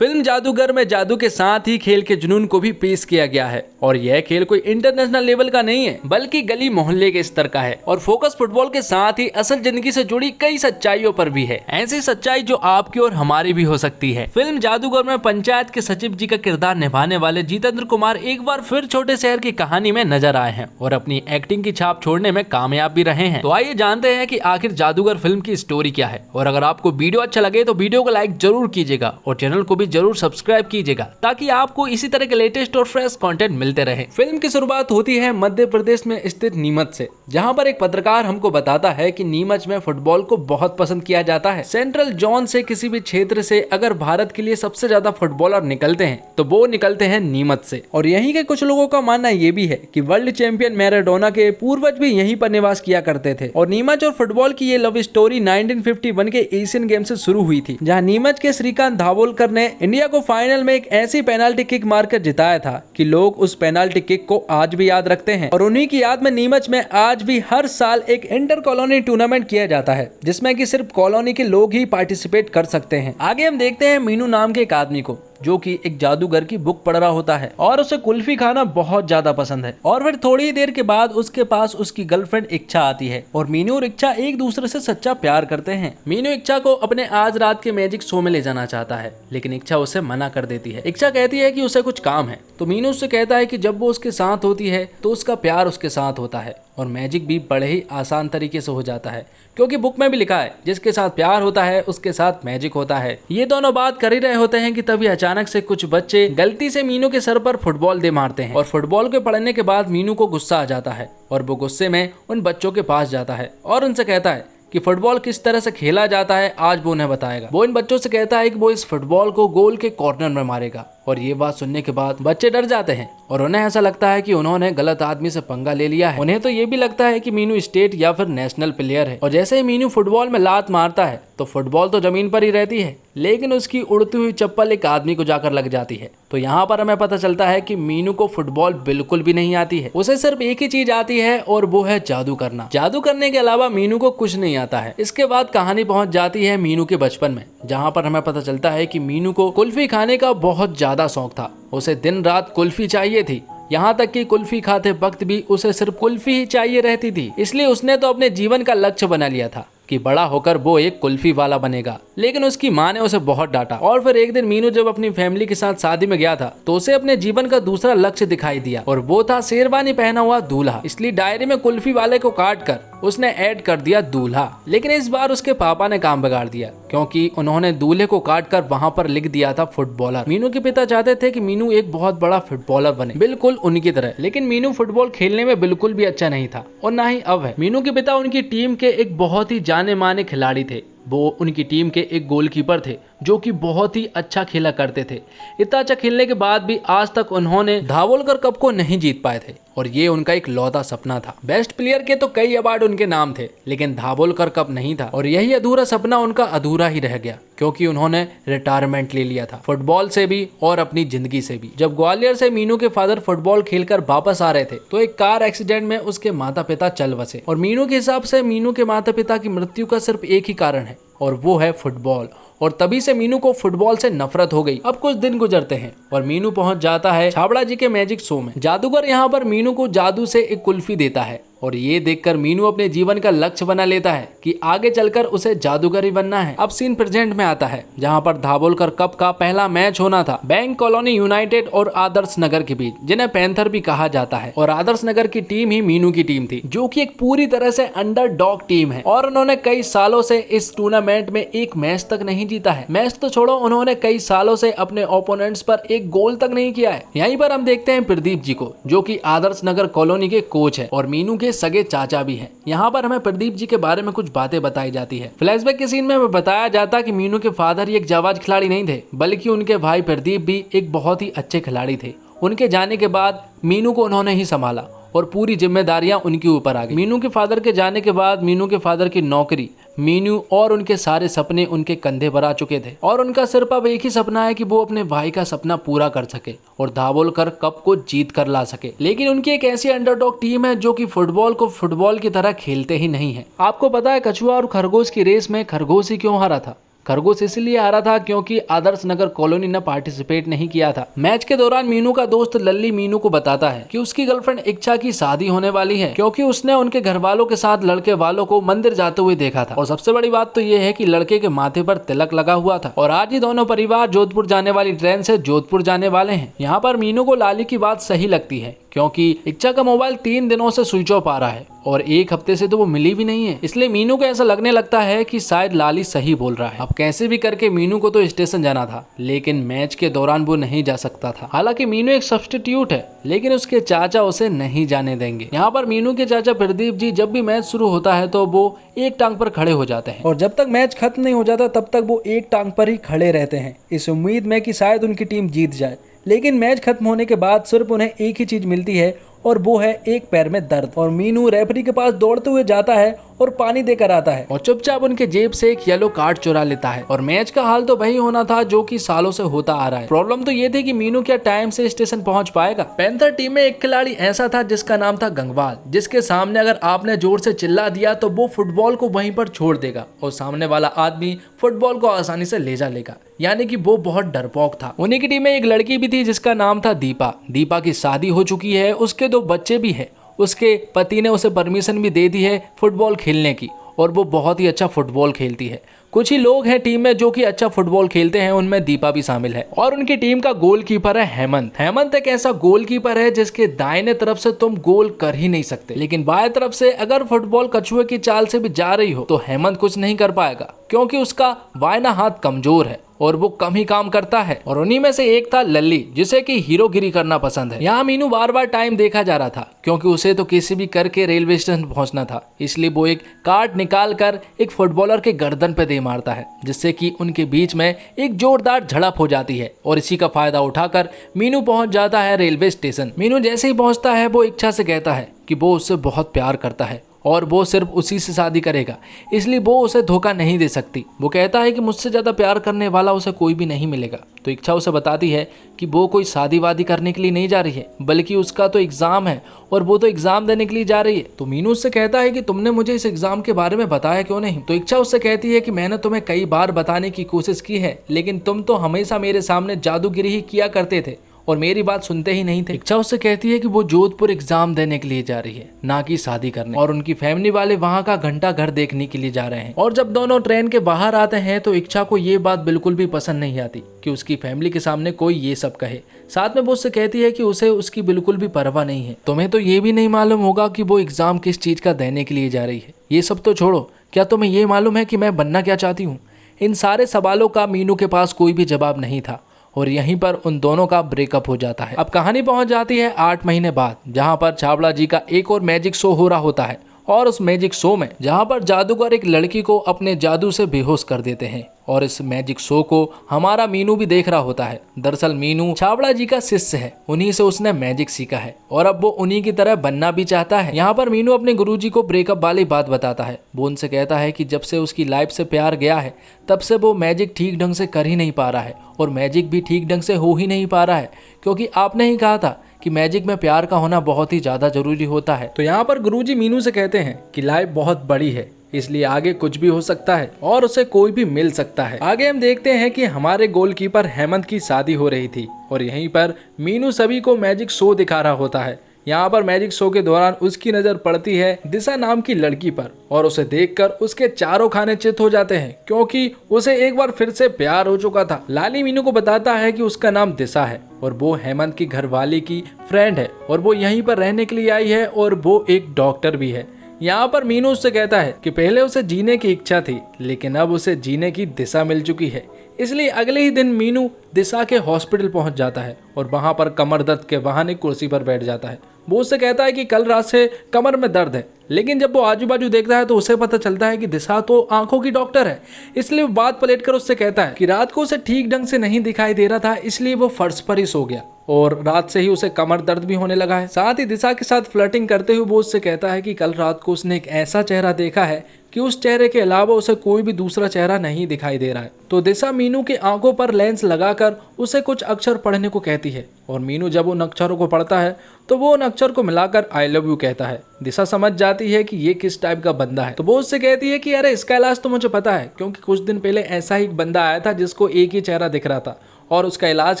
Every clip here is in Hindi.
फिल्म जादूगर में जादू के साथ ही खेल के जुनून को भी पेश किया गया है और यह खेल कोई इंटरनेशनल लेवल का नहीं है बल्कि गली मोहल्ले के स्तर का है और फोकस फुटबॉल के साथ ही असल जिंदगी से जुड़ी कई सच्चाइयों पर भी है। ऐसी सच्चाई जो आपकी और हमारी भी हो सकती है। फिल्म जादूगर में पंचायत के सचिव जी का किरदार निभाने वाले जितेंद्र कुमार एक बार फिर छोटे शहर की कहानी में नजर आए हैं और अपनी एक्टिंग की छाप छोड़ने में कामयाब भी रहे हैं। तो आइए जानते हैं कि आखिर जादूगर फिल्म की स्टोरी क्या है और अगर आपको वीडियो अच्छा लगे तो वीडियो को लाइक जरूर कीजिएगा और चैनल को जरूर सब्सक्राइब कीजिएगा ताकि आपको इसी तरह के लेटेस्ट और फ्रेश कंटेंट मिलते रहे। फिल्म की शुरुआत होती है मध्य प्रदेश में स्थित नीमच से, जहां पर एक पत्रकार हमको बताता है कि नीमच में फुटबॉल को बहुत पसंद किया जाता है। सेंट्रल जोन से किसी भी क्षेत्र से अगर भारत के लिए सबसे ज्यादा फुटबॉलर निकलते हैं तो वो निकलते हैं नीमच से। और यहीं के कुछ लोगों का मानना ये भी है कि वर्ल्ड चैंपियन मैराडोना के पूर्वज भी यहीं पर निवास किया करते थे। और नीमच और फुटबॉल की ये लव स्टोरी 1951 के एशियन गेम से शुरू हुई थी, जहां नीमच के श्रीकांत धावोलकर ने इंडिया को फाइनल में एक ऐसी पेनाल्टी किक मारकर जिताया था कि लोग उस पेनाल्टी किक को आज भी याद रखते हैं। और उन्हीं की याद में नीमच में आज भी हर साल एक इंटर कॉलोनी टूर्नामेंट किया जाता है जिसमें कि सिर्फ कॉलोनी के लोग ही पार्टिसिपेट कर सकते हैं। आगे हम देखते हैं मीनू नाम के एक आदमी को जो कि एक जादूगर की बुक पढ़ रहा होता है और उसे कुल्फी खाना बहुत ज्यादा पसंद है। और फिर थोड़ी देर के बाद उसके पास उसकी गर्लफ्रेंड इच्छा आती है और मीनू और इच्छा एक दूसरे से सच्चा प्यार करते हैं। मीनू इच्छा को अपने आज रात के मैजिक शो में ले जाना चाहता है लेकिन इच्छा उसे मना कर देती है। इच्छा कहती है कि उसे कुछ काम है तो मीनू उससे कहता है कि जब वो उसके साथ होती है तो उसका प्यार उसके साथ होता है और मैजिक भी बड़े ही आसान तरीके से हो जाता है क्योंकि बुक में भी लिखा है जिसके साथ प्यार होता है उसके साथ मैजिक होता है। ये दोनों बात कर ही रहे होते हैं कि तभी अचानक से कुछ बच्चे गलती से मीनू के सर पर फुटबॉल दे मारते हैं और फुटबॉल के पड़ने के बाद मीनू को गुस्सा आ जाता है और वो गुस्से में उन बच्चों के पास जाता है और उनसे कहता है कि फुटबॉल किस तरह से खेला जाता है आज वो उन्हें बताएगा। वो इन बच्चों से कहता है कि वो इस फुटबॉल को गोल के कॉर्नर में मारेगा और ये बात सुनने के बाद बच्चे डर जाते हैं और उन्हें ऐसा लगता है कि उन्होंने गलत आदमी से पंगा ले लिया है। उन्हें तो ये भी लगता है कि मीनू स्टेट या फिर नेशनल प्लेयर है और जैसे ही मीनू फुटबॉल में लात मारता है तो फुटबॉल तो जमीन पर ही रहती है लेकिन उसकी उड़ती हुई चप्पल एक आदमी को जाकर लग जाती है। तो यहाँ पर हमें पता चलता है कि मीनू को फुटबॉल बिल्कुल भी नहीं आती है, उसे सिर्फ एक ही चीज आती है और वो है जादू करना। जादू करने के अलावा मीनू को कुछ नहीं आता है। इसके बाद कहानी पहुंच जाती है मीनू के बचपन में, जहाँ पर हमें पता चलता है कि मीनू को कुल्फी खाने का बहुत ज्यादा शौक था। उसे दिन रात कुल्फी चाहिए थी, यहाँ तक कि कुल्फी खाते वक्त भी उसे सिर्फ कुल्फी ही चाहिए रहती थी। इसलिए उसने तो अपने जीवन का लक्ष्य बना लिया था कि बड़ा होकर वो एक कुल्फी वाला बनेगा। लेकिन उसकी माँ ने उसे बहुत डांटा और फिर एक दिन मीनू जब अपनी फैमिली के साथ शादी में गया था तो उसे अपने जीवन का दूसरा लक्ष्य दिखाई दिया और वो था शेरवानी पहना हुआ दूल्हा। इसलिए डायरी में कुल्फी वाले को काट कर उसने ऐड कर दिया दूल्हा। लेकिन इस बार उसके पापा ने काम बिगाड़ दिया क्योंकि उन्होंने दूल्हे को काट कर वहाँ पर लिख दिया था फुटबॉलर। मीनू के पिता चाहते थे कि मीनू एक बहुत बड़ा फुटबॉलर बने, बिल्कुल उनकी तरह। लेकिन मीनू फुटबॉल खेलने में बिल्कुल भी अच्छा नहीं था और ना ही अब है। मीनू के पिता उनकी टीम के एक बहुत ही जाने माने खिलाड़ी थे। वो उनकी टीम के एक गोलकीपर थे जो कि बहुत ही अच्छा खेला करते थे। इतना अच्छा खेलने के बाद भी आज तक उन्होंने धावोलकर कप को नहीं जीत पाए थे और ये उनका एक लौता सपना था। बेस्ट प्लेयर के तो कई अवार्ड उनके नाम थे लेकिन धावोलकर कप नहीं था और यही अधूरा सपना उनका अधूरा ही रह गया क्योंकि उन्होंने रिटायरमेंट ले लिया था, फुटबॉल से भी और अपनी जिंदगी से भी। जब ग्वालियर से मीनू के फादर फुटबॉल खेलकर वापस आ रहे थे तो एक कार एक्सीडेंट में उसके माता पिता चल बसे और मीनू के हिसाब से मीनू के माता पिता की मृत्यु का सिर्फ एक ही कारण है और वो है फुटबॉल। और तभी से मीनू को फुटबॉल से नफरत हो गई। अब कुछ दिन गुजरते हैं और मीनू पहुंच जाता है छाबड़ा जी के मैजिक शो में। जादूगर यहाँ पर मीनू को जादू से एक कुल्फी देता है और ये देखकर मीनू अपने जीवन का लक्ष्य बना लेता है कि आगे चलकर उसे जादूगर ही बनना है। अब सीन प्रेजेंट में आता है जहाँ पर धावोलकर कप का पहला मैच होना था बैंक कॉलोनी यूनाइटेड और आदर्श नगर के बीच, जिन्हें पैंथर भी कहा जाता है। और आदर्श नगर की टीम ही मीनू की टीम थी जो कि एक पूरी तरह से अंडरडॉग टीम है और उन्होंने कई सालों से इस टूर्नामेंट में एक मैच तक नहीं जीता है। मैच तो छोड़ो, उन्होंने कई सालों से अपने ओपोनेंट्स पर एक गोल तक नहीं किया है। यहीं पर हम देखते हैं प्रदीप जी को जो कि आदर्श नगर कॉलोनी के कोच है और मीनू के सगे चाचा भी हैं। यहाँ पर हमें प्रदीप जी के बारे में कुछ बातें बताई जाती है। फ्लैशबैक के सीन में हमें बताया जाता कि मीनू के फादर एक जाबाज खिलाड़ी नहीं थे बल्कि उनके भाई प्रदीप भी एक बहुत ही अच्छे खिलाड़ी थे। उनके जाने के बाद मीनू को उन्होंने ही संभाला और पूरी जिम्मेदारियां उनके ऊपर आ गई। मीनू के फादर के जाने के बाद मीनू के फादर की नौकरी, मीनू और उनके सारे सपने उनके कंधे पर आ चुके थे और उनका सिर्फ अब एक ही सपना है कि वो अपने भाई का सपना पूरा कर सके और धावोलकर कप को जीत कर ला सके। लेकिन उनकी एक ऐसी अंडरडॉग टीम है जो कि फुटबॉल को फुटबॉल की तरह खेलते ही नहीं है। आपको पता है कछुआ और खरगोश की रेस में खरगोश ही क्यों हारा था? खरगोश इसलिए हारा था क्योंकि आदर्श नगर कॉलोनी ने पार्टिसिपेट नहीं किया था। मैच के दौरान मीनू का दोस्त लल्ली मीनू को बताता है कि उसकी गर्लफ्रेंड इच्छा की शादी होने वाली है, क्योंकि उसने उनके घर वालों के साथ लड़के वालों को मंदिर जाते हुए देखा था। और सबसे बड़ी बात तो ये है कि लड़के के माथे पर तिलक लगा हुआ था। और आज ही दोनों परिवार जोधपुर जाने वाली ट्रेन से जोधपुर जाने वाले हैं। यहाँ पर मीनू को लाली की बात सही लगती है, क्योंकि इच्छा का मोबाइल 3 दिनों से स्विच ऑफ आ रहा है और 1 हफ्ते से तो वो मिली भी नहीं है। इसलिए मीनू को ऐसा लगने लगता है कि शायद लाली सही बोल रहा है। अब कैसे भी करके मीनू को तो स्टेशन जाना था, लेकिन मैच के दौरान वो नहीं जा सकता था। हालांकि मीनू एक सब्स्टिट्यूट है, लेकिन उसके चाचा उसे नहीं जाने देंगे। यहाँ पर मीनू के चाचा प्रदीप जी जब भी मैच शुरू होता है तो वो एक टांग पर खड़े हो जाते हैं, और जब तक मैच खत्म नहीं हो जाता तब तक वो एक टांग पर ही खड़े रहते हैं, इस उम्मीद में कि शायद उनकी टीम जीत जाए। लेकिन मैच खत्म होने के बाद सिर्फ उन्हें एक ही चीज मिलती है, और वो है एक पैर में दर्द। और मीनू रेफरी के पास दौड़ते हुए जाता है और पानी देकर आता है और चुपचाप उनके जेब से एक येलो कार्ड चुरा लेता है। और मैच का हाल तो वही होना था जो कि सालों से होता आ रहा है। प्रॉब्लम तो ये थी कि मीनू क्या टाइम से स्टेशन पहुंच पाएगा। पैंथर टीम में एक खिलाड़ी ऐसा था जिसका नाम था गंगवाल, जिसके सामने अगर आपने जोर से चिल्ला दिया तो वो फुटबॉल को वहीं पर छोड़ देगा और सामने वाला आदमी फुटबॉल को आसानी से ले जा लेगा, यानी कि वो बहुत डरपोक था। उन्हीं की टीम में एक लड़की भी थी जिसका नाम था दीपा। दीपा की शादी हो चुकी है, उसके 2 बच्चे भी हैं। उसके पति ने उसे परमिशन भी दे दी है फुटबॉल खेलने की, और वो बहुत ही अच्छा फुटबॉल खेलती है। कुछ ही लोग हैं टीम में जो कि अच्छा फुटबॉल खेलते हैं, उनमें दीपा भी शामिल है। और उनकी टीम का गोलकीपर है हेमंत। हेमंत एक ऐसा गोलकीपर है जिसके दाहिने तरफ से तुम गोल कर ही नहीं सकते, लेकिन बाएं तरफ से अगर फुटबॉल कछुए की चाल से भी जा रही हो तो हेमंत कुछ नहीं कर पाएगा, क्योंकि उसका बाएं हाथ कमजोर है और वो कम ही काम करता है। और उन्हीं में से एक था लल्ली, जिसे कि हीरोगिरी करना पसंद है। यहाँ मीनू बार बार टाइम देखा जा रहा था, क्योंकि उसे तो किसी भी करके रेलवे स्टेशन पहुंचना था। इसलिए वो एक कार्ड निकाल कर एक फुटबॉलर के गर्दन पे दे मारता है, जिससे कि उनके बीच में एक जोरदार झड़प हो जाती है। और इसी का फायदा उठाकर मीनू पहुंच जाता है रेलवे स्टेशन। मीनू जैसे ही पहुंचता है वो इच्छा से कहता है कि वो उससे बहुत प्यार करता है और वो सिर्फ उसी से शादी करेगा, इसलिए वो उसे धोखा नहीं दे सकती। वो कहता है कि मुझसे ज़्यादा प्यार करने वाला उसे कोई भी नहीं मिलेगा। तो इच्छा उसे बताती है कि वो कोई शादी वादी करने के लिए नहीं जा रही है, बल्कि उसका तो एग्ज़ाम है और वो तो एग्ज़ाम देने के लिए जा रही है। तो मीनू उससे कहता है कि तुमने मुझे इस एग्ज़ाम के बारे में बताया क्यों नहीं। तो इच्छा उससे कहती है कि मैंने तुम्हें कई बार बताने की कोशिश की है, लेकिन तुम तो हमेशा मेरे सामने जादूगिरी ही किया करते थे और मेरी बात सुनते ही नहीं थे। इच्छा उससे कहती है कि वो जोधपुर एग्जाम देने के लिए जा रही है, ना कि शादी करने, और उनकी फैमिली वाले वहाँ का घंटा घर देखने के लिए जा रहे हैं। और जब दोनों ट्रेन के बाहर आते हैं तो इच्छा को ये बात बिल्कुल भी पसंद नहीं आती कि उसकी फैमिली के सामने कोई ये सब कहे। साथ में वो उससे कहती है कि उसे उसकी बिल्कुल भी परवाह नहीं है। तुम्हें तो ये भी नहीं मालूम होगा कि वो एग्जाम किस चीज का देने के लिए जा रही है। ये सब तो छोड़ो, क्या तुम्हें ये मालूम है कि मैं बनना क्या चाहती हूँ? इन सारे सवालों का मीनू के पास कोई भी जवाब नहीं था और यहीं पर उन दोनों का ब्रेकअप हो जाता है। अब कहानी पहुंच जाती है 8 महीने बाद, जहां पर छाबड़ा जी का एक और मैजिक शो हो रहा होता है। और उस मैजिक शो में जहां पर जादूगर एक लड़की को अपने जादू से बेहोश कर देते हैं, और इस मैजिक शो को हमारा मीनू भी देख रहा होता है। दरअसल मीनू छाबड़ा जी का शिष्य है, उन्हीं से उसने मैजिक सीखा है और अब वो उन्हीं की तरह बनना भी चाहता है। यहाँ पर मीनू अपने गुरुजी को ब्रेकअप वाली बात बताता है। वो उनसे कहता है कि जब से उसकी लाइफ से प्यार गया है तब से वो मैजिक ठीक ढंग से कर ही नहीं पा रहा है, और मैजिक भी ठीक ढंग से हो ही नहीं पा रहा है, क्योंकि आपने ही कहा था कि मैजिक में प्यार का होना बहुत ही ज्यादा जरूरी होता है। तो यहाँ पर गुरुजी मीनू से कहते हैं कि लाइफ बहुत बड़ी है, इसलिए आगे कुछ भी हो सकता है और उसे कोई भी मिल सकता है। आगे हम देखते हैं कि हमारे गोलकीपर हेमंत की शादी हो रही थी और यहीं पर मीनू सभी को मैजिक शो दिखा रहा होता है। यहाँ पर मैजिक शो के दौरान उसकी नजर पड़ती है दिशा नाम की लड़की पर, और उसे देखकर उसके चारों खाने चित हो जाते हैं, क्योंकि उसे एक बार फिर से प्यार हो चुका था। लाली मीनू को बताता है कि उसका नाम दिशा है और वो हेमंत की घरवाली की फ्रेंड है और वो यहीं पर रहने के लिए आई है और वो एक डॉक्टर भी है। यहाँ पर मीनू उससे कहता है कि पहले उसे जीने की इच्छा थी, लेकिन अब उसे जीने की दिशा मिल चुकी है। इसलिए अगले ही दिन मीनू दिशा के हॉस्पिटल पहुंच जाता है और वहां पर कमर दर्द के बहाने कुर्सी पर बैठ जाता है। वो उससे कहता है कि कल रात से कमर में दर्द है, लेकिन जब वो आजू बाजू देखता है तो उसे पता चलता है कि दिशा तो आंखों की डॉक्टर है। इसलिए वो बात पलटकर उससे कहता है कि रात को उसे ठीक ढंग से नहीं दिखाई दे रहा था, इसलिए वो फर्श पर ही सो गया और रात से ही उसे कमर दर्द भी होने लगा है। साथ ही दिशा के साथ फ्लर्टिंग करते हुए वो उससे कहता है कि कल रात को उसने एक ऐसा चेहरा देखा है कि उस चेहरे के अलावा उसे कोई भी दूसरा चेहरा नहीं दिखाई दे रहा है। तो दिशा मीनू की आंखों पर लेंस लगाकर उसे कुछ अक्षर पढ़ने को कहती है और मीनू जब उन अक्षरों को पढ़ता है तो वो उन अक्षर को मिलाकर आई लव यू कहता है। दिशा समझ जाती जाती है कि ये किस टाइप का बंदा है। तो वो उससे कहती है कि अरे इसका इलाज तो मुझे पता है, क्योंकि कुछ दिन पहले ऐसा ही एक बंदा आया था जिसको एक ही चेहरा दिख रहा था और उसका इलाज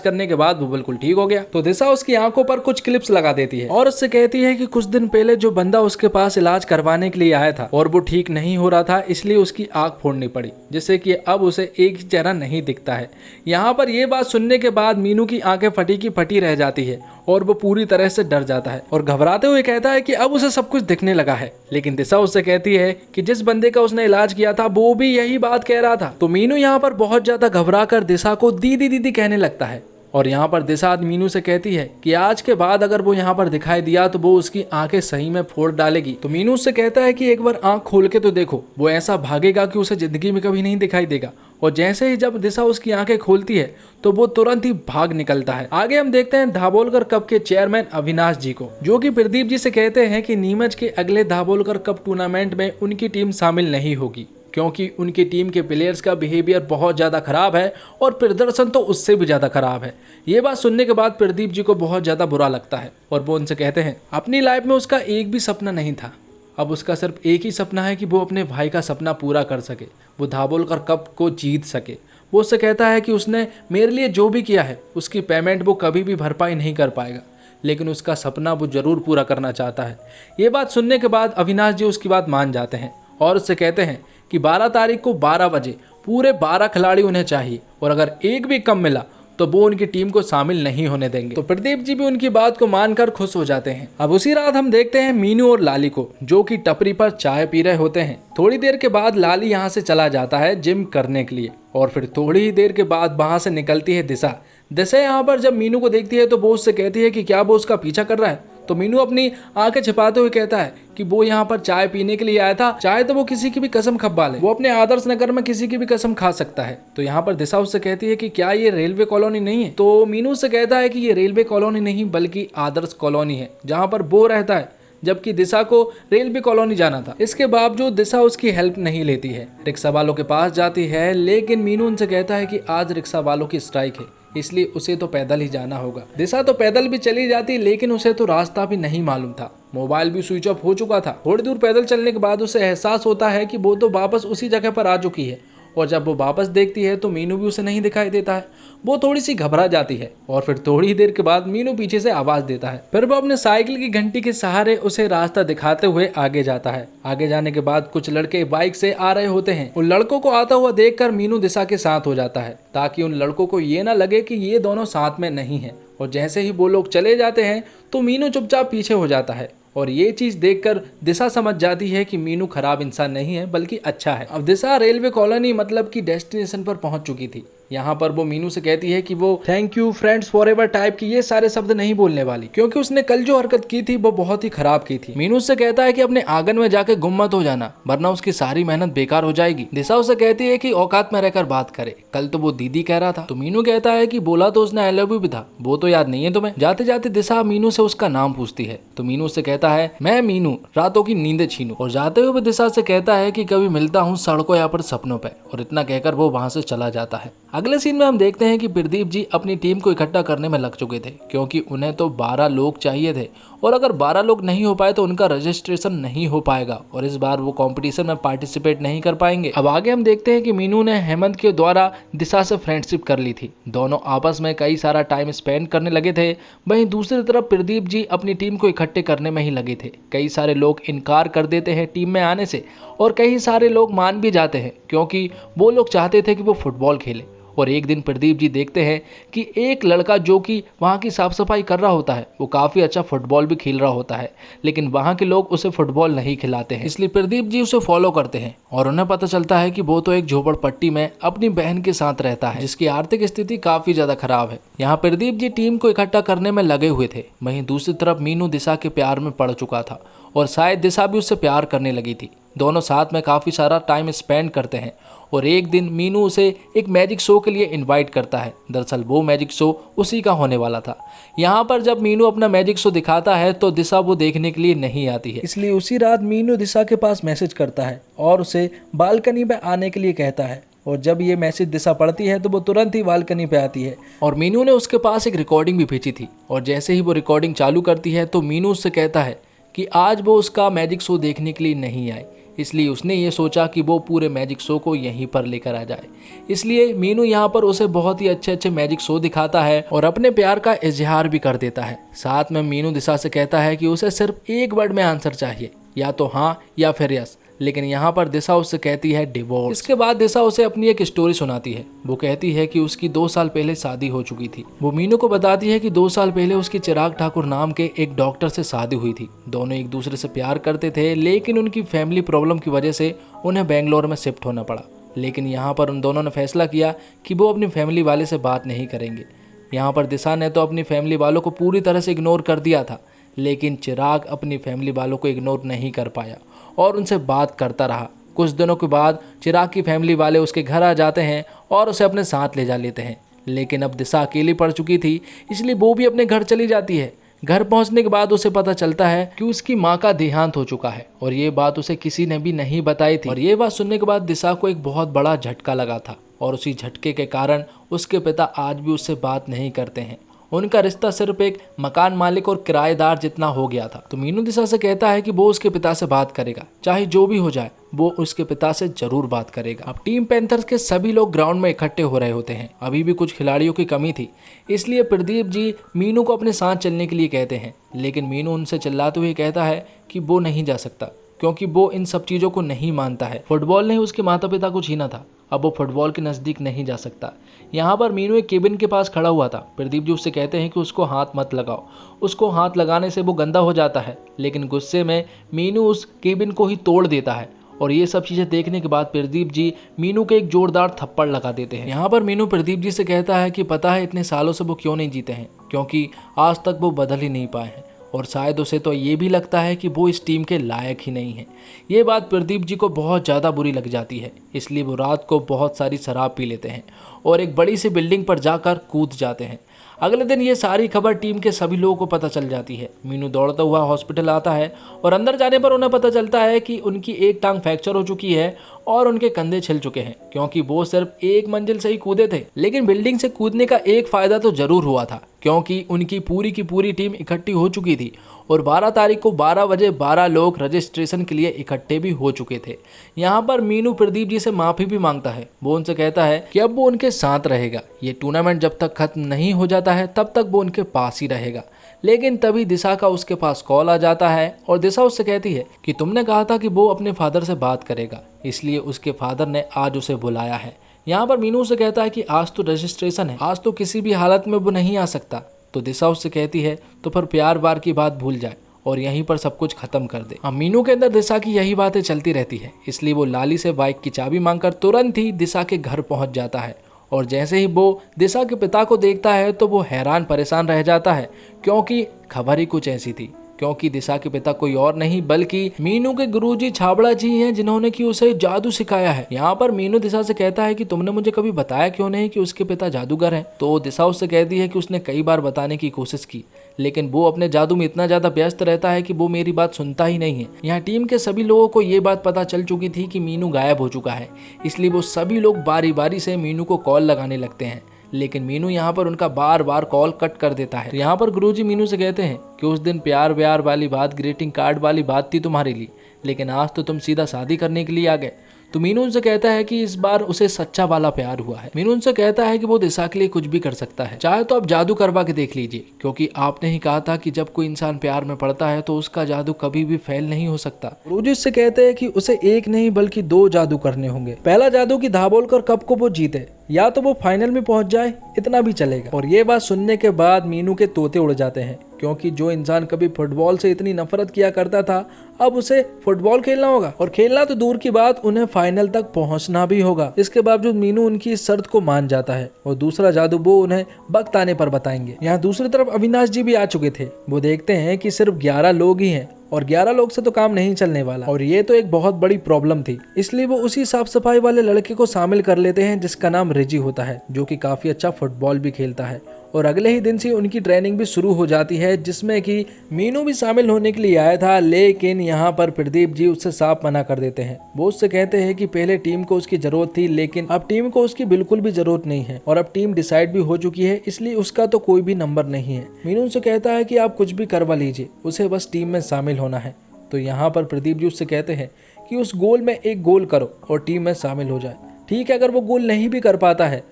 करने के बाद वो बिल्कुल ठीक हो गया। तो दिशा उसकी आंखों पर कुछ क्लिप्स लगा देती है और उससे कहती है कि कुछ दिन पहले जो बंदा उसके पास इलाज करवाने के लिए आया था और वो ठीक नहीं हो रहा था, इसलिए उसकी आंख फोड़नी पड़ी, जिससे कि अब उसे एक ही चेहरा नहीं दिखता है। यहाँ पर ये बात सुनने के बाद मीनू की आंखें फटी की फटी रह जाती है और वो पूरी तरह से डर जाता है और घबराते हुए कहता है कि अब उसे सब कुछ दिखने लगा है। लेकिन दिशा उससे कहती है कि जिस बंदे का उसने इलाज किया था वो भी यही बात कह रहा था। तो मीनू यहाँ पर बहुत ज्यादा घबरा कर दिशा को दीदी दीदी कहने लगता है और यहाँ पर दिशा मीनू से कहती है कि आज के बाद अगर वो यहाँ पर दिखाई दिया तो वो उसकी आंखें सही में फोड़ डालेगी। तो मीनू उससे कहता है कि एक बार आंख खोल के तो देखो, वो ऐसा भागेगा कि उसे जिंदगी में कभी नहीं दिखाई देगा। और जैसे ही जब दिशा उसकी आंखें खोलती है तो वो तुरंत ही भाग निकलता है। आगे हम देखते हैं दाभोलकर कप के चेयरमैन अविनाश जी को, जो कि प्रदीप जी से कहते हैं कि नीमच के अगले दाभोलकर कप टूर्नामेंट में उनकी टीम शामिल नहीं होगी, क्योंकि उनकी टीम के प्लेयर्स का बिहेवियर बहुत ज़्यादा खराब है और प्रदर्शन तो उससे भी ज़्यादा खराब है। ये बात सुनने के बाद प्रदीप जी को बहुत ज़्यादा बुरा लगता है और वो उनसे कहते हैं अपनी लाइफ में उसका एक भी सपना नहीं था, अब उसका सिर्फ एक ही सपना है कि वो अपने भाई का सपना पूरा कर सके, वो दाभोलकर कप को जीत सके। वो उससे कहता है कि उसने मेरे लिए जो भी किया है उसकी पेमेंट वो कभी भी भरपाई नहीं कर पाएगा, लेकिन उसका सपना वो जरूर पूरा करना चाहता है। ये बात सुनने के बाद अविनाश जी उसकी बात मान जाते हैं और उससे कहते हैं कि 12 तारीख को 12 बजे पूरे 12 खिलाड़ी उन्हें चाहिए और अगर एक भी कम मिला तो वो उनकी टीम को शामिल नहीं होने देंगे। तो प्रदीप जी भी उनकी बात को मानकर खुश हो जाते हैं। अब उसी रात हम देखते हैं मीनू और लाली को, जो कि टपरी पर चाय पी रहे होते हैं। थोड़ी देर के बाद लाली यहाँ से चला जाता है जिम करने के लिए और फिर थोड़ी ही देर के बाद वहां से निकलती है दिशा। दिशा यहाँ पर जब मीनू को देखती है तो वो उससे कहती है कि क्या वो उसका पीछा कर रहा है। तो मीनू अपनी आंखें छिपाते हुए कहता है कि वो यहाँ पर चाय पीने के लिए आया था, चाहे तो वो किसी की भी कसम खब्बा ले, वो अपने आदर्श नगर में किसी की भी कसम खा सकता है। तो यहाँ पर दिशा उससे कहती है कि क्या ये रेलवे कॉलोनी नहीं है। तो मीनू उससे कहता है कि ये रेलवे कॉलोनी नहीं बल्कि आदर्श कॉलोनी है जहाँ पर वो रहता है, जबकि दिशा को रेलवे कॉलोनी जाना था। इसके बावजूद दिशा उसकी हेल्प नहीं लेती है, रिक्शा वालों के पास जाती है, लेकिन मीनू उनसे कहता है कि आज रिक्शा वालों की स्ट्राइक है, इसलिए उसे तो पैदल ही जाना होगा। दिशा तो पैदल भी चली जाती, लेकिन उसे तो रास्ता भी नहीं मालूम था, मोबाइल भी स्विच ऑफ हो चुका था। थोड़ी दूर पैदल चलने के बाद उसे एहसास होता है कि वो तो वापस उसी जगह पर आ चुकी है और जब वो वापस देखती है तो मीनू भी उसे नहीं दिखाई देता है। वो थोड़ी सी घबरा जाती है और फिर थोड़ी ही देर के बाद मीनू पीछे से आवाज देता है। फिर वो अपने साइकिल की घंटी के सहारे उसे रास्ता दिखाते हुए आगे जाता है। आगे जाने के बाद कुछ लड़के बाइक से आ रहे होते हैं। उन लड़कों को आता हुआ देखकर मीनू दिशा के साथ हो जाता है, ताकि उन लड़कों को ये ना लगे कि ये दोनों साथ में नहीं है। और जैसे ही वो लोग चले जाते हैं तो मीनू चुपचाप पीछे हो जाता है और ये चीज देखकर दिशा समझ जाती है कि मीनू खराब इंसान नहीं है बल्कि अच्छा है। अब दिशा रेलवे कॉलोनी मतलब कि डेस्टिनेशन पर पहुंच चुकी थी। यहाँ पर वो मीनू से कहती है कि वो thank you friends forever type की ये सारे शब्द नहीं बोलने वाली, क्योंकि उसने कल जो हरकत की थी वो बहुत ही खराब की थी। मीनू उससे कहता है कि अपने आंगन में जाके गुम मत हो जाना, वरना उसकी सारी मेहनत बेकार हो जाएगी। दिशा उसे कहती है कि औकात में रहकर बात करे, कल तो वो दीदी कह रहा था। तो मीनू कहता है कि बोला तो उसने आई लव यू भी था, वो तो याद नहीं है तुम्हें। जाते जाते दिशा मीनू से उसका नाम पूछती है तो मीनू उससे कहता है मैं मीनू, रातों की नींदें छीनू। और जाते हुए दिशा से कहता है कि कभी मिलता हूँ सड़कों या पर सपनों पे, और इतना कहकर वो वहां से चला जाता है। अगले सीन में हम देखते हैं कि प्रदीप जी अपनी टीम को इकट्ठा करने में लग चुके थे, क्योंकि उन्हें तो 12 लोग चाहिए थे और अगर 12 लोग नहीं हो पाए तो उनका रजिस्ट्रेशन नहीं हो पाएगा और इस बार वो कंपटीशन में पार्टिसिपेट नहीं कर पाएंगे। अब आगे हम देखते हैं कि मीनू ने हेमंत के द्वारा दिशा से फ्रेंडशिप कर ली थी। दोनों आपस में कई सारा टाइम स्पेंड करने लगे थे। वहीं दूसरी तरफ प्रदीप जी अपनी टीम को इकट्ठे करने में ही लगे थे। कई सारे लोग इनकार कर देते हैं टीम में आने से और कई सारे लोग मान भी जाते हैं, क्योंकि वो लोग चाहते थे कि वो फुटबॉल खेले। और एक दिन प्रदीप जी देखते हैं कि एक लड़का जो कि वहाँ की साफ सफाई कर रहा होता है वो काफ़ी अच्छा फुटबॉल भी खेल रहा होता है, लेकिन वहाँ के लोग उसे फुटबॉल नहीं खिलाते हैं। इसलिए प्रदीप जी उसे फॉलो करते हैं और उन्हें पता चलता है कि वो तो एक झोपड़पट्टी में अपनी बहन के साथ रहता है, जिसकी आर्थिक स्थिति काफ़ी ज़्यादा खराब है। यहाँ प्रदीप जी टीम को इकट्ठा करने में लगे हुए थे। वहीं दूसरी तरफ मीनू दिशा के प्यार में पड़ चुका था और शायद दिशा भी उससे प्यार करने लगी थी। दोनों साथ में काफ़ी सारा टाइम स्पेंड करते हैं और एक दिन मीनू उसे एक मैजिक शो के लिए इनवाइट करता है। दरअसल वो मैजिक शो उसी का होने वाला था। यहाँ पर जब मीनू अपना मैजिक शो दिखाता है तो दिशा वो देखने के लिए नहीं आती है, इसलिए उसी रात मीनू दिशा के पास मैसेज करता है और उसे बालकनी में आने के लिए कहता है। और जब ये मैसेज दिशा पढ़ती है तो वो तुरंत ही बालकनी पे आती है और मीनू ने उसके पास एक रिकॉर्डिंग भी भेजी थी। और जैसे ही वो रिकॉर्डिंग चालू करती है तो मीनू उससे कहता है कि आज वो उसका मैजिक शो देखने के लिए नहीं आई, इसलिए उसने ये सोचा कि वो पूरे मैजिक शो को यहीं पर लेकर आ जाए। इसलिए मीनू यहाँ पर उसे बहुत ही अच्छे अच्छे मैजिक शो दिखाता है और अपने प्यार का इजहार भी कर देता है। साथ में मीनू दिशा से कहता है कि उसे सिर्फ एक वर्ड में आंसर चाहिए, या तो हाँ या फिर यस। लेकिन यहाँ पर दिशा उससे कहती है डिवोर्स। इसके बाद दिशा उसे अपनी एक स्टोरी सुनाती है। वो कहती है कि उसकी 2 साल पहले शादी हो चुकी थी। वो मीनू को बताती है कि 2 साल पहले उसकी चिराग ठाकुर नाम के एक डॉक्टर से शादी हुई थी। दोनों एक दूसरे से प्यार करते थे, लेकिन उनकी फैमिली प्रॉब्लम की वजह से उन्हें बेंगलोर में शिफ्ट होना पड़ा। लेकिन यहाँ पर उन दोनों ने फैसला किया कि वो अपनी फैमिली वाले से बात नहीं करेंगे। यहाँ पर दिशा ने तो अपनी फैमिली वालों को पूरी तरह से इग्नोर कर दिया था, लेकिन चिराग अपनी फैमिली वालों को इग्नोर नहीं कर पाया और उनसे बात करता रहा। कुछ दिनों के बाद चिराग की फैमिली वाले उसके घर आ जाते हैं और उसे अपने साथ ले जा लेते हैं। लेकिन अब दिशा अकेली पड़ चुकी थी, इसलिए वो भी अपने घर चली जाती है। घर पहुंचने के बाद उसे पता चलता है कि उसकी माँ का देहांत हो चुका है और ये बात उसे किसी ने भी नहीं बताई थी। और ये बात सुनने के बाद दिशा को एक बहुत बड़ा झटका लगा था और उसी झटके के कारण उसके पिता आज भी उससे बात नहीं करते हैं। उनका रिश्ता सिर्फ एक मकान मालिक और किराएदार जितना हो गया था। तो मीनू दिशा से कहता है कि वो उसके पिता से बात करेगा, चाहे जो भी हो जाए वो उसके पिता से जरूर बात करेगा। अब टीम पैंथर्स के सभी लोग ग्राउंड में इकट्ठे हो रहे होते हैं। अभी भी कुछ खिलाड़ियों की कमी थी, इसलिए प्रदीप जी मीनू को अपने साथ चलने के लिए कहते हैं। लेकिन मीनू उनसे चिल्लाते हुए कहता है कि वो नहीं जा सकता, क्योंकि वो इन सब चीज़ों को नहीं मानता है। फुटबॉल ने उसके माता पिता को छीना था, अब वो फुटबॉल के नज़दीक नहीं जा सकता। यहाँ पर मीनू एक केबिन के पास खड़ा हुआ था। प्रदीप जी उससे कहते हैं कि उसको हाथ मत लगाओ, उसको हाथ लगाने से वो गंदा हो जाता है। लेकिन गुस्से में मीनू उस केबिन को ही तोड़ देता है और ये सब चीज़ें देखने के बाद प्रदीप जी मीनू के एक जोरदार थप्पड़ लगा देते हैं। यहाँ पर मीनू प्रदीप जी से कहता है कि पता है इतने सालों से वो क्यों नहीं जीते हैं, क्योंकि आज तक वो बदल ही नहीं पाए हैं और शायद उसे तो ये भी लगता है कि वो इस टीम के लायक ही नहीं है। ये बात प्रदीप जी को बहुत ज़्यादा बुरी लग जाती है, इसलिए वो रात को बहुत सारी शराब पी लेते हैं और एक बड़ी सी बिल्डिंग पर जाकर कूद जाते हैं। अगले दिन ये सारी खबर टीम के सभी लोगों को पता चल जाती है। मीनू दौड़ता हुआ हॉस्पिटल आता है और अंदर जाने पर उन्हें पता चलता है कि उनकी एक टांग फ्रैक्चर हो चुकी है और उनके कंधे छिल चुके हैं, क्योंकि वो सिर्फ एक मंजिल से ही कूदे थे। लेकिन बिल्डिंग से कूदने का एक फायदा तो जरूर हुआ था, क्योंकि उनकी पूरी की पूरी टीम इकट्ठी हो चुकी थी और 12 तारीख को 12 बजे 12 लोग रजिस्ट्रेशन के लिए इकट्ठे भी हो चुके थे। यहाँ पर मीनू प्रदीप जी से माफ़ी भी मांगता है। वो उनसे कहता है कि अब वो उनके साथ रहेगा, ये टूर्नामेंट जब तक खत्म नहीं हो जाता है तब तक वो उनके पास ही रहेगा। लेकिन तभी दिशा का उसके पास कॉल आ जाता है और दिशा उससे कहती है कि तुमने कहा था कि वो अपने फादर से बात करेगा, इसलिए उसके फादर ने आज उसे बुलाया है। यहाँ पर मीनू से कहता है कि आज तो रजिस्ट्रेशन है, आज तो किसी भी हालत में वो नहीं आ सकता। तो दिशा उससे कहती है तो फिर प्यार बार की बात भूल जाए और यहीं पर सब कुछ खत्म कर दे। मीनू के अंदर दिशा की यही बातें चलती रहती है, इसलिए वो लाली से बाइक की चाबी मांगकर तुरंत ही दिशा के घर पहुंच जाता है। और जैसे ही वो दिशा के पिता को देखता है तो वो हैरान परेशान रह जाता है, क्योंकि खबर ही कुछ ऐसी थी। क्योंकि दिशा के पिता कोई और नहीं बल्कि मीनू के गुरुजी छाबड़ा जी हैं, जिन्होंने कि उसे जादू सिखाया है। यहाँ पर मीनू दिशा से कहता है कि तुमने मुझे कभी बताया क्यों नहीं कि उसके पिता जादूगर हैं। तो दिशा उससे कहती है कि उसने कई बार बताने की कोशिश की, लेकिन वो अपने जादू में इतना ज्यादा व्यस्त रहता है कि वो मेरी बात सुनता ही नहीं है। यहाँ टीम के सभी लोगों को ये बात पता चल चुकी थी कि मीनू गायब हो चुका है, इसलिए वो सभी लोग बारी बारी से मीनू को कॉल लगाने लगते हैं। लेकिन मीनू यहाँ पर उनका बार बार कॉल कट कर देता है। तो यहाँ पर गुरुजी मीनू से कहते हैं कि उस दिन प्यार व्यार वाली बात, ग्रीटिंग कार्ड वाली बात थी तुम्हारे लिए, लेकिन आज तो तुम सीधा शादी करने के लिए आ गए। तो मीनू उनसे कहता है कि इस बार उसे सच्चा वाला प्यार हुआ है। मीनू उनसे कहता है कि वो दिशा के लिए कुछ भी कर सकता है, चाहे तो आप जादू करवा के देख लीजिए, क्योंकि आपने ही कहा था कि जब कोई इंसान प्यार में पड़ता है तो उसका जादू कभी भी फेल नहीं हो सकता। गुरुजी उससे कहते हैं कि उसे एक नहीं बल्कि 2 जादू करने होंगे। पहला जादू की धाबोल कर कब को वो जीते, या तो वो फाइनल में पहुंच जाए, इतना भी चलेगा। और ये बात सुनने के बाद मीनू के तोते उड़ जाते हैं, क्योंकि जो इंसान कभी फुटबॉल से इतनी नफरत किया करता था अब उसे फुटबॉल खेलना होगा, और खेलना तो दूर की बात उन्हें फाइनल तक पहुंचना भी होगा। इसके बावजूद मीनू उनकी इस शर्त को मान जाता है और दूसरा जादू वो उन्हें वक्त आने पर बताएंगे। यहाँ दूसरी तरफ अविनाश जी भी आ चुके थे। वो देखते हैं कि सिर्फ 11 लोग ही हैं और 11 लोग से तो काम नहीं चलने वाला, और ये तो एक बहुत बड़ी प्रॉब्लम थी। इसलिए वो उसी साफ सफाई वाले लड़के को शामिल कर लेते हैं जिसका नाम रिजी होता है, जो कि काफी अच्छा फुटबॉल भी खेलता है और अगले ही दिन से उनकी ट्रेनिंग भी शुरू हो जाती है, जिसमें कि मीनू भी शामिल होने के लिए आया था, लेकिन यहाँ पर प्रदीप जी उससे साफ मना कर देते हैं। वो उससे कहते हैं कि पहले टीम को उसकी जरूरत थी, लेकिन अब टीम को उसकी बिल्कुल भी जरूरत नहीं है और अब टीम डिसाइड भी हो चुकी है, इसलिए उसका तो कोई भी नंबर नहीं है। मीनू उनसे कहता है कि आप कुछ भी करवा लीजिए, उसे बस टीम में शामिल होना है। तो यहाँ पर प्रदीप जी उससे कहते हैं कि उस गोल में एक गोल करो और टीम में शामिल हो जाए। ठीक है, अगर वो गोल नहीं भी कर पाता है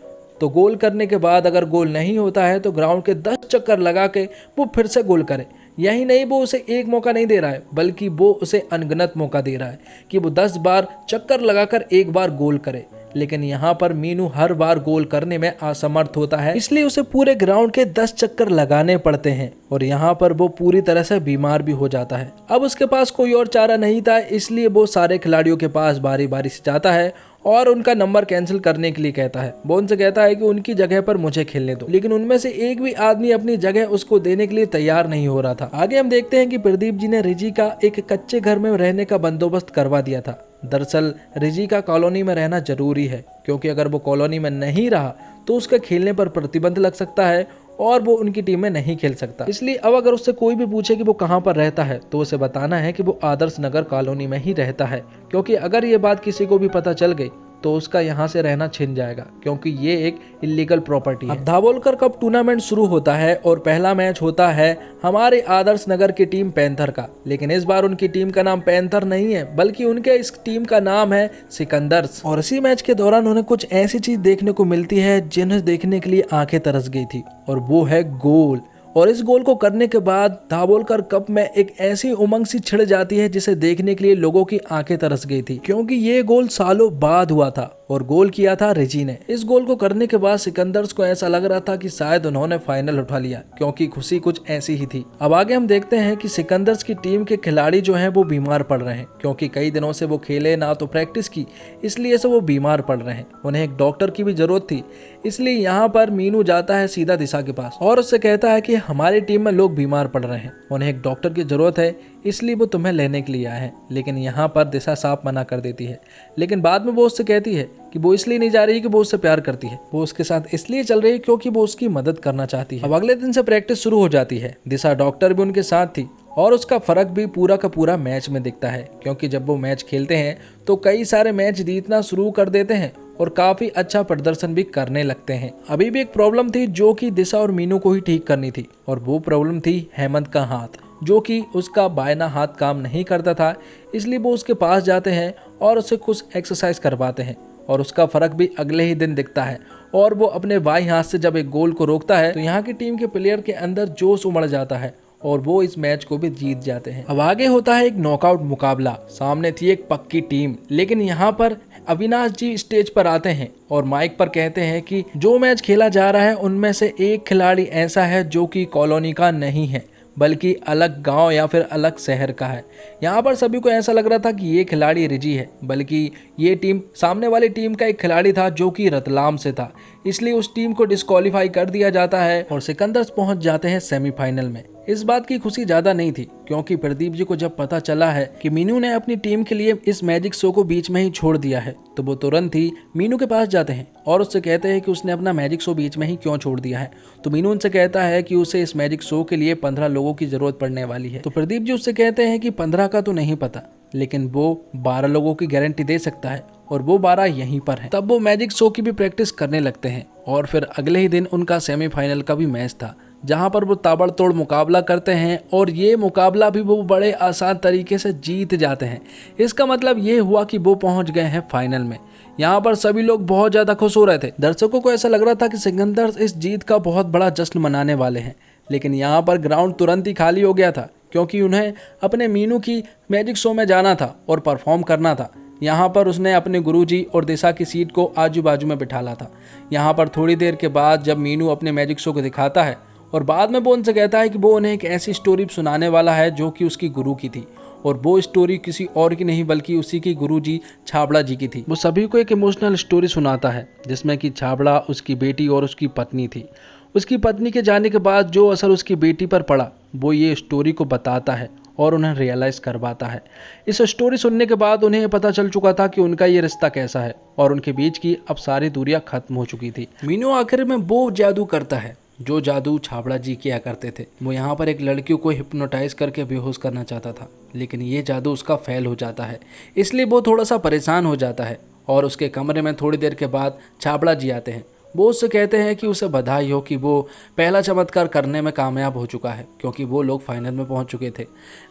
तो गोल करने के बाद अगर गोल नहीं होता है तो ग्राउंड के 10 चक्कर लगा के वो फिर से गोल करे। यही नहीं, वो उसे एक मौका नहीं दे रहा है, बल्कि वो उसे अनगिनत मौका दे रहा है कि वो 10 बार चक्कर लगाकर एक बार गोल करे। लेकिन यहाँ पर मीनू हर बार गोल करने में असमर्थ होता है, इसलिए उसे पूरे ग्राउंड के 10 चक्कर लगाने पड़ते हैं और यहाँ पर वो पूरी तरह से बीमार भी हो जाता है। अब उसके पास कोई और चारा नहीं था, इसलिए वो सारे खिलाड़ियों के पास बारी बारी से जाता है और उनका नंबर कैंसिल करने के लिए कहता है। वो उनसे कहता है कि उनकी जगह पर मुझे खेलने दो, लेकिन उनमें से एक भी आदमी अपनी जगह उसको देने के लिए तैयार नहीं हो रहा था। आगे हम देखते हैं कि प्रदीप जी ने रिजी का एक कच्चे घर में रहने का बंदोबस्त करवा दिया था। दरअसल रिजी का कॉलोनी में रहना जरूरी है, क्योंकि अगर वो कॉलोनी में नहीं रहा तो उसका खेलने पर प्रतिबंध लग सकता है और वो उनकी टीम में नहीं खेल सकता। इसलिए अब अगर उससे कोई भी पूछे कि वो कहाँ पर रहता है तो उसे बताना है कि वो आदर्श नगर कॉलोनी में ही रहता है, क्योंकि अगर ये बात किसी को भी पता चल गई तो उसका यहाँ से रहना छिन जाएगा, क्योंकि ये एक इलीगल प्रॉपर्टी है। अब दाभोलकर कप टूर्नामेंट शुरू होता है और पहला मैच होता है हमारे आदर्श नगर की टीम पैंथर का, लेकिन इस बार उनकी टीम का नाम पैंथर नहीं है, बल्कि उनके इस टीम का नाम है सिकंदर्स। और इसी मैच के दौरान उन्हें कुछ ऐसी चीज देखने को मिलती है जिन्हें देखने के लिए आंखें तरस गई थी, और वो है गोल। और इस गोल को करने के बाद दाभोलकर कप में एक ऐसी उमंग सी छिड़ जाती है जिसे देखने के लिए लोगों की आंखें तरस गई थी, क्योंकि ये गोल सालों बाद हुआ था और गोल किया था रिजी ने। इस गोल को करने के बाद सिकंदर्स को ऐसा लग रहा था कि शायद उन्होंने फाइनल उठा लिया, क्योंकि खुशी कुछ ऐसी ही थी। अब आगे हम देखते हैं कि सिकंदर्स की टीम के खिलाड़ी जो हैं वो बीमार पड़ रहे हैं, क्योंकि कई दिनों से वो खेले ना तो प्रैक्टिस की, इसलिए से वो बीमार पड़ रहे हैं। उन्हें एक डॉक्टर की भी जरूरत थी, इसलिए यहाँ पर मीनू जाता है सीधा दिशा के पास और उससे कहता है कि हमारी टीम में लोग बीमार पड़ रहे हैं, उन्हें एक डॉक्टर की जरूरत है, इसलिए वो तुम्हें लेने के लिए आए हैं। लेकिन यहाँ पर दिशा साफ मना कर देती है, लेकिन बाद में वो उससे कहती है कि वो इसलिए नहीं जा रही कि वो उससे प्यार करती है, वो उसके साथ इसलिए चल रही है क्योंकि वो उसकी मदद करना चाहती है। अब अगले दिन से प्रैक्टिस शुरू हो जाती है। दिशा डॉक्टर भी उनके साथ थी और उसका फर्क भी पूरा का पूरा मैच में दिखता है, क्योंकि जब वो मैच खेलते हैं तो कई सारे मैच जीतना शुरू कर देते हैं और काफी अच्छा प्रदर्शन भी करने लगते हैं। अभी भी एक प्रॉब्लम थी जो कि दिशा और मीनू को ही ठीक करनी थी, और वो प्रॉब्लम थी हेमंत का हाथ, जो कि उसका बायना हाथ काम नहीं करता था। इसलिए वो उसके पास जाते हैं और उससे कुछ एक्सरसाइज करवाते हैं और उसका फर्क भी अगले ही दिन दिखता है। और वो अपने बाईं हाथ से जब एक गोल को रोकता है तो यहाँ की टीम के प्लेयर के अंदर जोश उमड़ जाता है और वो इस मैच को भी जीत जाते हैं। अब आगे होता है एक नॉकआउट मुकाबला। सामने थी एक पक्की टीम, लेकिन यहाँ पर अविनाश जी स्टेज पर आते हैं और माइक पर कहते हैं कि जो मैच खेला जा रहा है उनमें से एक खिलाड़ी ऐसा है जो कि कॉलोनी का नहीं है, बल्कि अलग गांव या फिर अलग शहर का है। यहाँ पर सभी को ऐसा लग रहा था कि ये खिलाड़ी रिजी है, बल्कि ये टीम सामने वाली टीम का एक खिलाड़ी था जो कि रतलाम से था, इसलिए उस टीम को डिस्क्वालीफाई कर दिया जाता है और सिकंदर्स पहुंच जाते हैं सेमीफाइनल में। इस बात की खुशी ज्यादा नहीं थी, क्योंकि प्रदीप जी को जब पता चला है कि मीनू ने अपनी टीम के लिए इस मैजिक शो को बीच में ही छोड़ दिया है, तो वो तुरंत ही मीनू के पास जाते हैं और उससे कहते हैं कि उसने अपना मैजिक शो बीच में ही क्यों छोड़ दिया है। तो मीनू उनसे कहता है कि उसे इस मैजिक शो के लिए 15 लोगों की जरूरत पड़ने वाली है। तो प्रदीप जी उससे कहते हैं कि 15 का तो नहीं पता, लेकिन वो 12 लोगों की गारंटी दे सकता है और वो 12 यहीं पर हैं। तब वो मैजिक शो की भी प्रैक्टिस करने लगते हैं और फिर अगले ही दिन उनका सेमीफाइनल का भी मैच था, जहां पर वो ताबड़तोड़ मुकाबला करते हैं और ये मुकाबला भी वो बड़े आसान तरीके से जीत जाते हैं। इसका मतलब ये हुआ कि वो पहुंच गए हैं फाइनल में। यहाँ पर सभी लोग बहुत ज़्यादा खुश हो रहे थे। दर्शकों को ऐसा लग रहा था कि सिकंदर्स इस जीत का बहुत बड़ा जश्न मनाने वाले हैं, लेकिन यहाँ पर ग्राउंड तुरंत ही खाली हो गया था, क्योंकि उन्हें अपने मीनू की मैजिक शो में जाना था और परफॉर्म करना था। यहाँ पर उसने अपने गुरुजी और दिशा की सीट को आजू बाजू में बिठाला था। यहाँ पर थोड़ी देर के बाद जब मीनू अपने मैजिक शो को दिखाता है और बाद में वो उनसे कहता है कि वो उन्हें एक ऐसी स्टोरी सुनाने वाला है जो कि उसकी गुरु की थी, और वो स्टोरी किसी और की नहीं बल्कि उसी की गुरुजी छाबड़ा जी की थी। वो सभी को एक इमोशनल स्टोरी सुनाता है, जिसमें कि छाबड़ा, उसकी बेटी और उसकी पत्नी थी। उसकी पत्नी के जाने के बाद जो असर उसकी बेटी पर पड़ा वो ये स्टोरी को बताता है और उन्हें रियलाइज करवाता है। इस स्टोरी सुनने के बाद उन्हें पता चल चुका था कि उनका ये रिश्ता कैसा है और उनके बीच की अब सारी दूरियां खत्म हो चुकी थी। मीनू आखिर में वो जादू करता है जो जादू छाबड़ा जी किया करते थे। वो यहाँ पर एक लड़की को हिप्नोटाइज करके बेहोश करना चाहता था, लेकिन ये जादू उसका फेल हो जाता है, इसलिए वो थोड़ा सा परेशान हो जाता है और उसके कमरे में थोड़ी देर के बाद छाबड़ा जी आते हैं। वो उससे कहते हैं कि उसे बधाई हो कि वो पहला चमत्कार करने में कामयाब हो चुका है, क्योंकि वो लोग फाइनल में पहुंच चुके थे।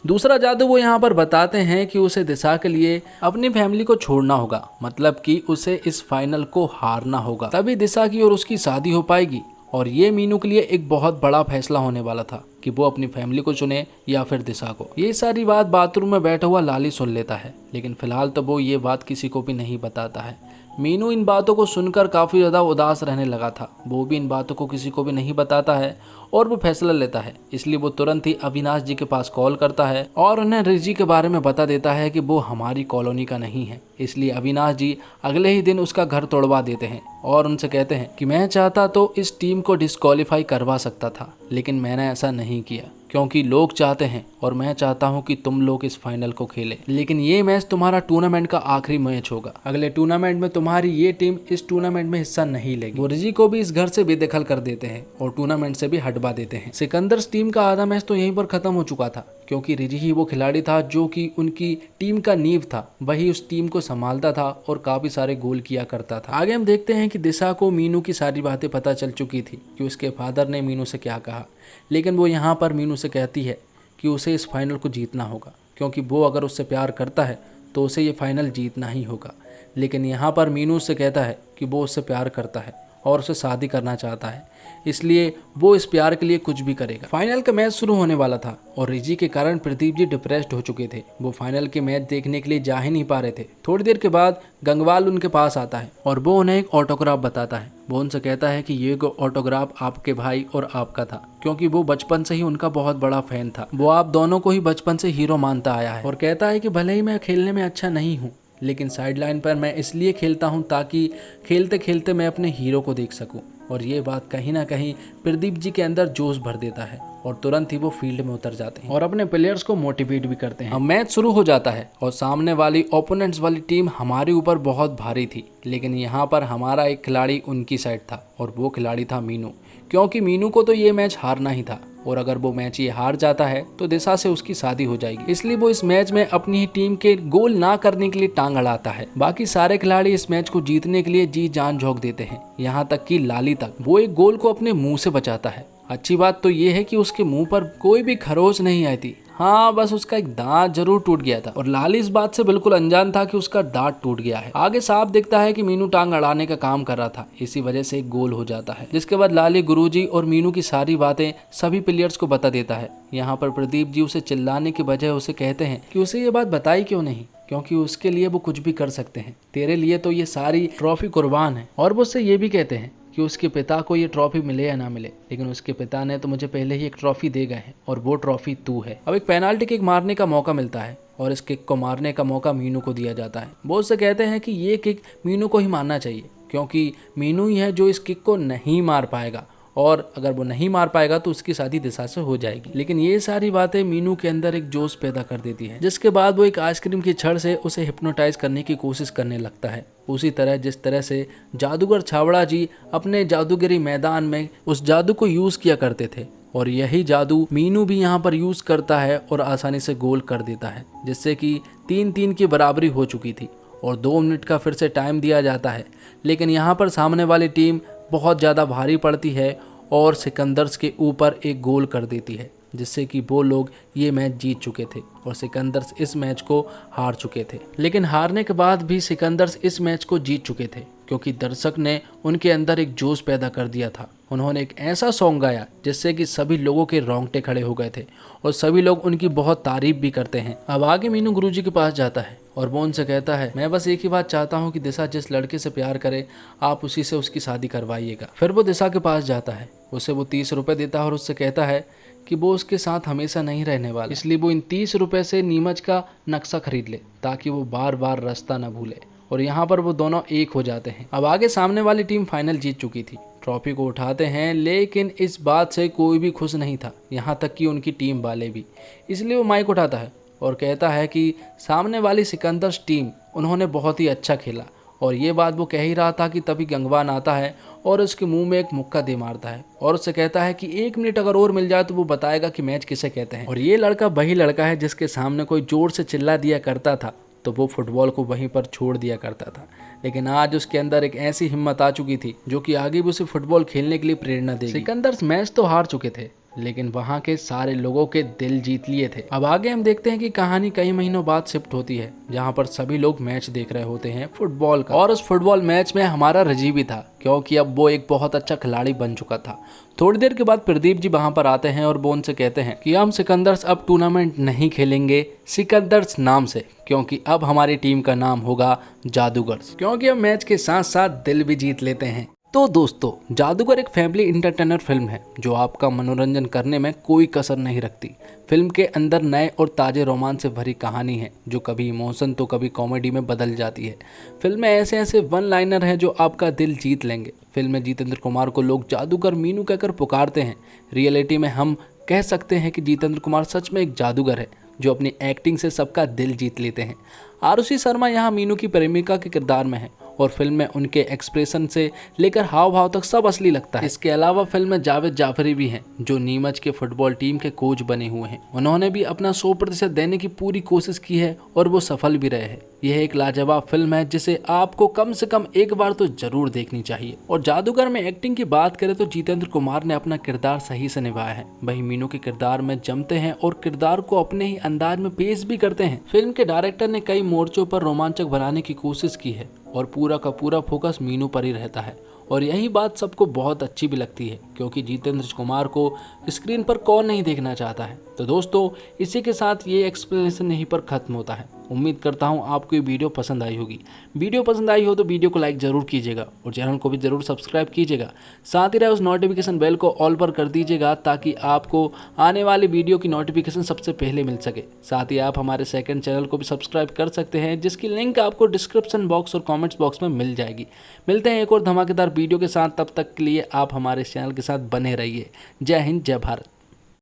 दूसरा जादू वो यहाँ पर बताते हैं कि उसे दिशा के लिए अपनी फैमिली को छोड़ना होगा, मतलब कि उसे इस फाइनल को हारना होगा, तभी दिशा की और उसकी शादी हो पाएगी। और ये मीनू के लिए एक बहुत बड़ा फैसला होने वाला था कि वो अपनी फैमिली को चुने या फिर दिशा को। ये सारी बात बाथरूम में बैठा हुआ लाली सुन लेता है, लेकिन फिलहाल तो वो ये बात किसी को भी नहीं बताता है। मीनू इन बातों को सुनकर काफ़ी ज़्यादा उदास रहने लगा था। वो भी इन बातों को किसी को भी नहीं बताता है और वो फैसला लेता है, इसलिए वो तुरंत ही अविनाश जी के पास कॉल करता है और उन्हें रिजी के बारे में बता देता है कि वो हमारी कॉलोनी का नहीं है। इसलिए अविनाश जी अगले ही दिन उसका घर तोड़वा देते हैं और उनसे कहते हैं कि मैं चाहता तो इस टीम को डिस्क्वालीफाई करवा सकता था, लेकिन मैंने ऐसा नहीं किया क्योंकि लोग चाहते हैं और मैं चाहता हूं कि तुम लोग इस फाइनल को खेलें। लेकिन ये मैच तुम्हारा टूर्नामेंट का आखिरी मैच होगा। अगले टूर्नामेंट में तुम्हारी ये टीम इस टूर्नामेंट में हिस्सा नहीं लेगी। वो रिजी को भी इस घर से बेदखल कर देते हैं और टूर्नामेंट से भी हटवा देते हैं। सिकंदर्स टीम का आधा मैच तो यहीं पर खत्म हो चुका था, क्योंकि रिजी ही वो खिलाड़ी था जो कि उनकी टीम का नींव था। वही उस टीम को संभालता था और काफी सारे गोल किया करता था। आगे हम देखते हैं कि दिशा को मीनू की सारी बातें पता चल चुकी थी कि उसके फादर ने मीनू से क्या कहा, लेकिन वो यहाँ पर मीनू से कहती है कि उसे इस फाइनल को जीतना होगा, क्योंकि वो अगर उससे प्यार करता है तो उसे ये फाइनल जीतना ही होगा। लेकिन यहाँ पर मीनू उससे कहता है कि वो उससे प्यार करता है और उसे शादी करना चाहता है, इसलिए वो इस प्यार के लिए कुछ भी करेगा। फाइनल का मैच शुरू होने वाला था और रिजी के कारण प्रदीप जी डिप्रेस्ड हो चुके थे। वो फाइनल के मैच देखने के लिए जा ही नहीं पा रहे थे। थोड़ी देर के बाद गंगवाल उनके पास आता है और वो उन्हें एक ऑटोग्राफ बताता है। वो उनसे कहता है कि ये ऑटोग्राफ आपके भाई और आपका था, क्योंकि वो बचपन से ही उनका बहुत बड़ा फैन था। वो आप दोनों को ही बचपन से हीरो मानता आया है और कहता है कि भले ही मैं खेलने में अच्छा नहीं हूँ, लेकिन साइड लाइन पर मैं इसलिए खेलता हूँ ताकि खेलते खेलते मैं अपने हीरो को देख सकूँ। और ये बात कहीं ना कहीं प्रदीप जी के अंदर जोश भर देता है और तुरंत ही वो फील्ड में उतर जाते हैं और अपने प्लेयर्स को मोटिवेट भी करते हैं। अब मैच शुरू हो जाता है और सामने वाली ओपोनेंट्स वाली टीम हमारे ऊपर बहुत भारी थी, लेकिन यहाँ पर हमारा एक खिलाड़ी उनकी साइड था और वो खिलाड़ी था मीनू, क्योंकि मीनू को तो ये मैच हारना ही था और अगर वो मैच ये हार जाता है तो दिशा से उसकी शादी हो जाएगी। इसलिए वो इस मैच में अपनी ही टीम के गोल ना करने के लिए टांग अड़ाता है। बाकी सारे खिलाड़ी इस मैच को जीतने के लिए जी जान झोंक देते हैं, यहाँ तक कि लाली तक। वो एक गोल को अपने मुंह से बचाता है। अच्छी बात तो ये है कि उसके मुंह पर कोई भी खरोच नहीं आई थी। हाँ, बस उसका एक दांत जरूर टूट गया था और लाली इस बात से बिल्कुल अनजान था कि उसका दांत टूट गया है। आगे साफ दिखता है कि मीनू टांग अड़ाने का काम कर रहा था, इसी वजह से एक गोल हो जाता है। जिसके बाद लाली गुरुजी और मीनू की सारी बातें सभी प्लेयर्स को बता देता है। यहाँ पर प्रदीप जी उसे चिल्लाने की बजाय उसे कहते हैं कि उसे ये बात बताई क्यों नहीं, क्योंकि उसके लिए वो कुछ भी कर सकते हैं। तेरे लिए तो ये सारी ट्रॉफी कुर्बान है। और वो उससे ये भी कहते हैं कि उसके पिता को ये ट्रॉफी मिले या ना मिले, लेकिन उसके पिता ने तो मुझे पहले ही एक ट्रॉफी दे गए हैं और वो ट्रॉफी तू है। अब एक पेनाल्टी किक मारने का मौका मिलता है और इस किक को मारने का मौका मीनू को दिया जाता है। वो उससे कहते हैं कि ये किक मीनू को ही मारना चाहिए, क्योंकि मीनू ही है जो इस किक को नहीं मार पाएगा और अगर वो नहीं मार पाएगा तो उसकी शादी दिशा से हो जाएगी। लेकिन ये सारी बातें मीनू के अंदर एक जोश पैदा कर देती है, जिसके बाद वो एक आइसक्रीम की छड़ से उसे हिप्नोटाइज करने की कोशिश करने लगता है, उसी तरह जिस तरह से जादूगर छाबड़ा जी अपने जादूगरी मैदान में उस जादू को यूज किया करते थे। और यही जादू मीनू भी यहाँ पर यूज करता है और आसानी से गोल कर देता है, जिससे कि 3-3 की बराबरी हो चुकी थी और 2 मिनट का फिर से टाइम दिया जाता है। लेकिन यहाँ पर सामने वाली टीम बहुत ज़्यादा भारी पड़ती है और सिकंदर्स के ऊपर एक गोल कर देती है, जिससे कि वो लोग ये मैच जीत चुके थे और सिकंदर्स इस मैच को हार चुके थे। लेकिन हारने के बाद भी सिकंदर्स इस मैच को जीत चुके थे, क्योंकि दर्शक ने उनके अंदर एक जोश पैदा कर दिया था। उन्होंने एक ऐसा सॉन्ग गाया जिससे कि सभी लोगों के रोंगटे खड़े हो गए थे और सभी लोग उनकी बहुत तारीफ भी करते हैं। अब आगे मीनू गुरुजी के पास जाता है और वो उनसे कहता है, मैं बस एक ही बात चाहता हूँ कि दिशा जिस लड़के से प्यार करे आप उसी से उसकी शादी करवाइएगा। फिर वो दिशा के पास जाता है, उसे वो 30 रुपए देता है और उससे कहता है कि वो उसके साथ हमेशा नहीं रहने वाला, इसलिए वो इन 30 रुपए से नीमच का नक्शा खरीद ले ताकि वो बार बार रास्ता न भूले। और यहाँ पर वो दोनों एक हो जाते हैं। अब आगे सामने वाली टीम फाइनल जीत चुकी थी, ट्रॉफी को उठाते हैं, लेकिन इस बात से कोई भी खुश नहीं था, यहाँ तक कि उनकी टीम वाले भी। इसलिए वो माइक उठाता है और कहता है कि सामने वाली सिकंदर्स टीम उन्होंने बहुत ही अच्छा खेला और ये बात वो कह ही रहा था कि तभी गंगवान आता है और उसके मुंह में एक मुक्का दे मारता है और उससे कहता है कि 1 मिनट अगर और मिल जाए तो वो बताएगा कि मैच किसे कहते हैं। और ये लड़का वही लड़का है जिसके सामने कोई जोर से चिल्ला दिया करता था तो वो फुटबॉल को वहीं पर छोड़ दिया करता था। लेकिन आज उसके अंदर एक ऐसी हिम्मत आ चुकी थी जो कि आगे भी उसे फुटबॉल खेलने के लिए प्रेरणा देगी। सिकंदर्स मैच तो हार चुके थे लेकिन वहां के सारे लोगों के दिल जीत लिए थे। अब आगे हम देखते हैं कि कहानी कई महीनों बाद शिफ्ट होती है जहां पर सभी लोग मैच देख रहे होते हैं फुटबॉल का। और उस फुटबॉल मैच में हमारा रजीव भी था क्योंकि अब वो एक बहुत अच्छा खिलाड़ी बन चुका था। थोड़ी देर के बाद प्रदीप जी वहां पर आते हैं और वो उनसे कहते हैं कि हम सिकंदर्स अब टूर्नामेंट नहीं खेलेंगे सिकंदर्स नाम से, क्योंकि अब हमारी टीम का नाम होगा जादूगर्स, क्योंकि हम मैच के साथ साथ दिल भी जीत लेते हैं। तो दोस्तों, जादूगर एक फैमिली इंटरटेनर फिल्म है जो आपका मनोरंजन करने में कोई कसर नहीं रखती। फिल्म के अंदर नए और ताजे रोमांच से भरी कहानी है जो कभी इमोशन तो कभी कॉमेडी में बदल जाती है। फिल्म में ऐसे ऐसे वन लाइनर हैं जो आपका दिल जीत लेंगे। फिल्म में जितेंद्र कुमार को लोग जादूगर मीनू कहकर पुकारते हैं। रियलिटी में हम कह सकते हैं कि जितेंद्र कुमार सच में एक जादूगर है जो अपनी एक्टिंग से सबका दिल जीत लेते हैं। आरुषि शर्मा यहाँ मीनू की प्रेमिका के किरदार में है और फिल्म में उनके एक्सप्रेशन से लेकर हाव भाव तक सब असली लगता है। इसके अलावा फिल्म में जावेद जाफरी भी हैं जो नीमच के फुटबॉल टीम के कोच बने हुए हैं। उन्होंने भी अपना 100% देने की पूरी कोशिश की है और वो सफल भी रहे हैं। यह एक लाजवाब फिल्म है जिसे आपको कम से कम एक बार तो जरूर देखनी चाहिए। और जादूगर में एक्टिंग की बात करें तो जितेंद्र कुमार ने अपना किरदार सही से निभाया है। वही मीनू के किरदार में जमते हैं और किरदार को अपने ही अंदाज में पेश भी करते हैं। फिल्म के डायरेक्टर ने कई मोर्चों पर रोमांचक बनाने की कोशिश की है और पूरा का पूरा फोकस मीनू पर ही रहता है। और यही बात सबको बहुत अच्छी भी लगती है क्योंकि जितेंद्र कुमार को स्क्रीन पर कौन नहीं देखना चाहता है। तो दोस्तों, इसी के साथ ये एक्सप्लेनेशन यहीं पर खत्म होता है। उम्मीद करता हूँ आपको ये वीडियो पसंद आई होगी। वीडियो पसंद आई हो तो वीडियो को लाइक ज़रूर कीजिएगा और चैनल को भी ज़रूर सब्सक्राइब कीजिएगा। साथ ही रहे उस नोटिफिकेशन बेल को ऑल पर कर दीजिएगा ताकि आपको आने वाली वीडियो की नोटिफिकेशन सबसे पहले मिल सके। साथ ही आप हमारे सेकंड चैनल को भी सब्सक्राइब कर सकते हैं जिसकी लिंक आपको डिस्क्रिप्शन बॉक्स और कॉमेंट्स बॉक्स में मिल जाएगी। मिलते हैं एक और धमाकेदार वीडियो के साथ, तब तक के लिए आप हमारे चैनल के साथ बने रहिए। जय हिंद, जय भारत।